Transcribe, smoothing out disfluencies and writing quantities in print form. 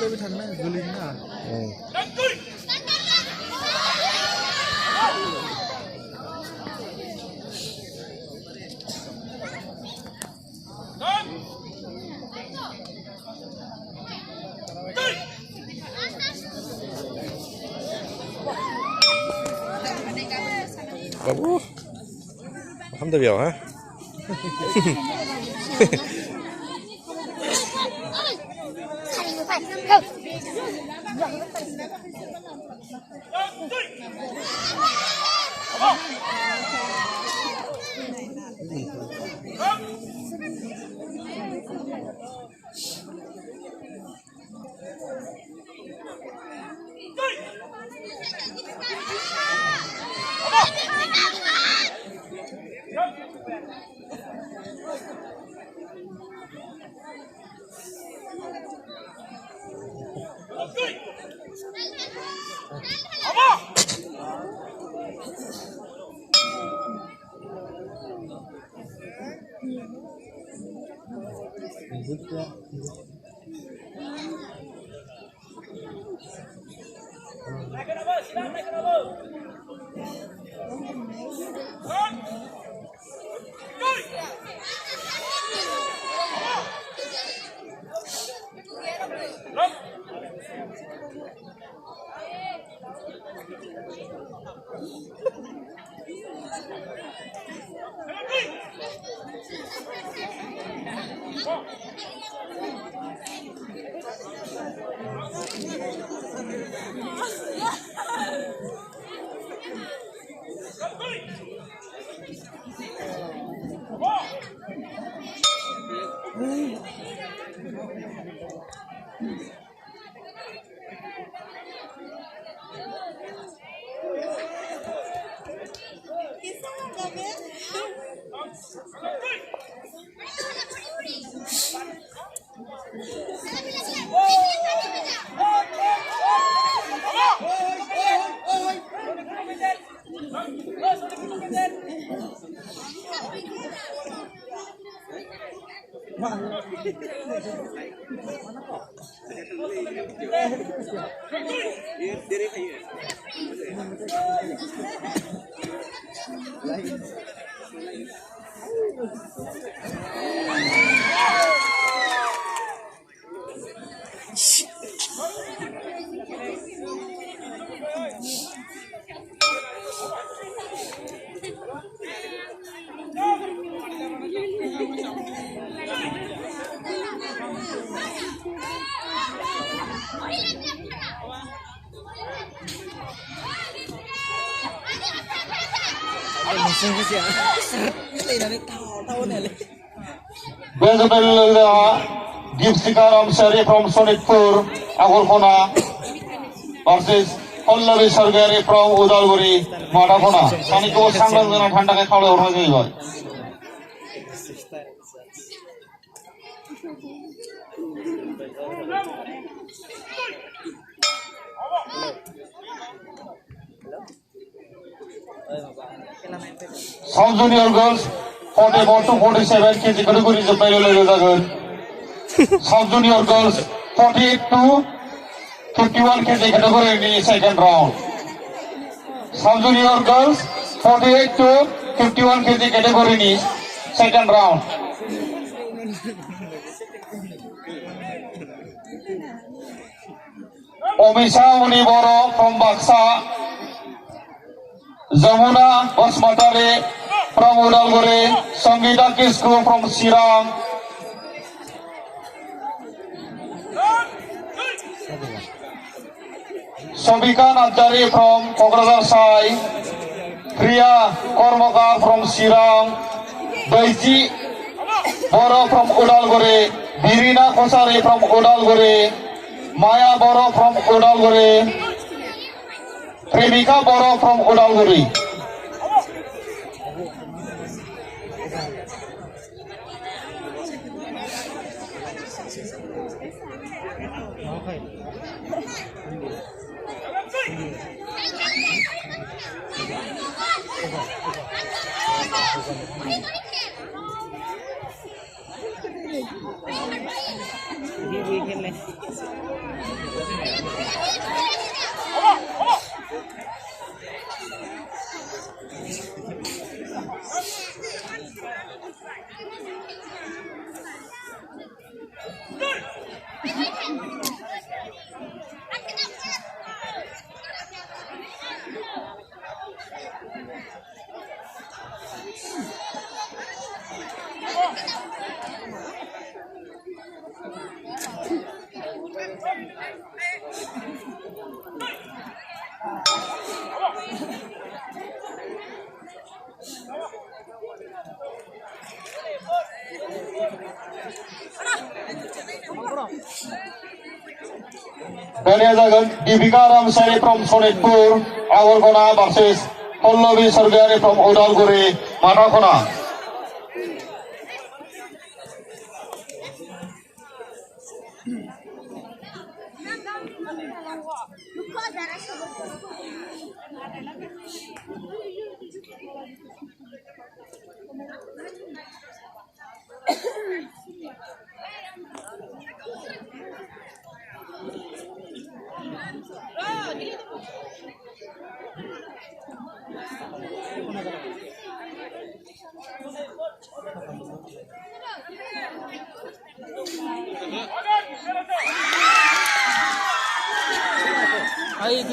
lebih tanah gelingnya. Không thể biểu hả? Dipsikaram Sari from Sonitpur, Agurkona versus Pallavi Sargari from Udalguri, Madakona. Saniko Sangan Tandaka Kala Ormazil. Some junior girls 44 to 47 kg categories of Udalguri. Some junior girls 48 to 51 kg category in the second round. Some junior girls 48 to 51 kg category in the second round. Omisa Uniboro from Baksa, Zamuna Basmatare from Udalguri, Sangita Kisku from Sirang, Sobika Nadjari from Kokrajhar Sai, Priya Kormaka from Sirang, Baiji Boro from Udalguri, Birina Kosari from Udalguri, Maya Boro from Udalguri, Premika Boro from Udalguri. Dania Jagan, Dibika Ramsari from Sonitpur, Awargona versus Pallavi Sargari from Udalguri, Matakona. Ayo,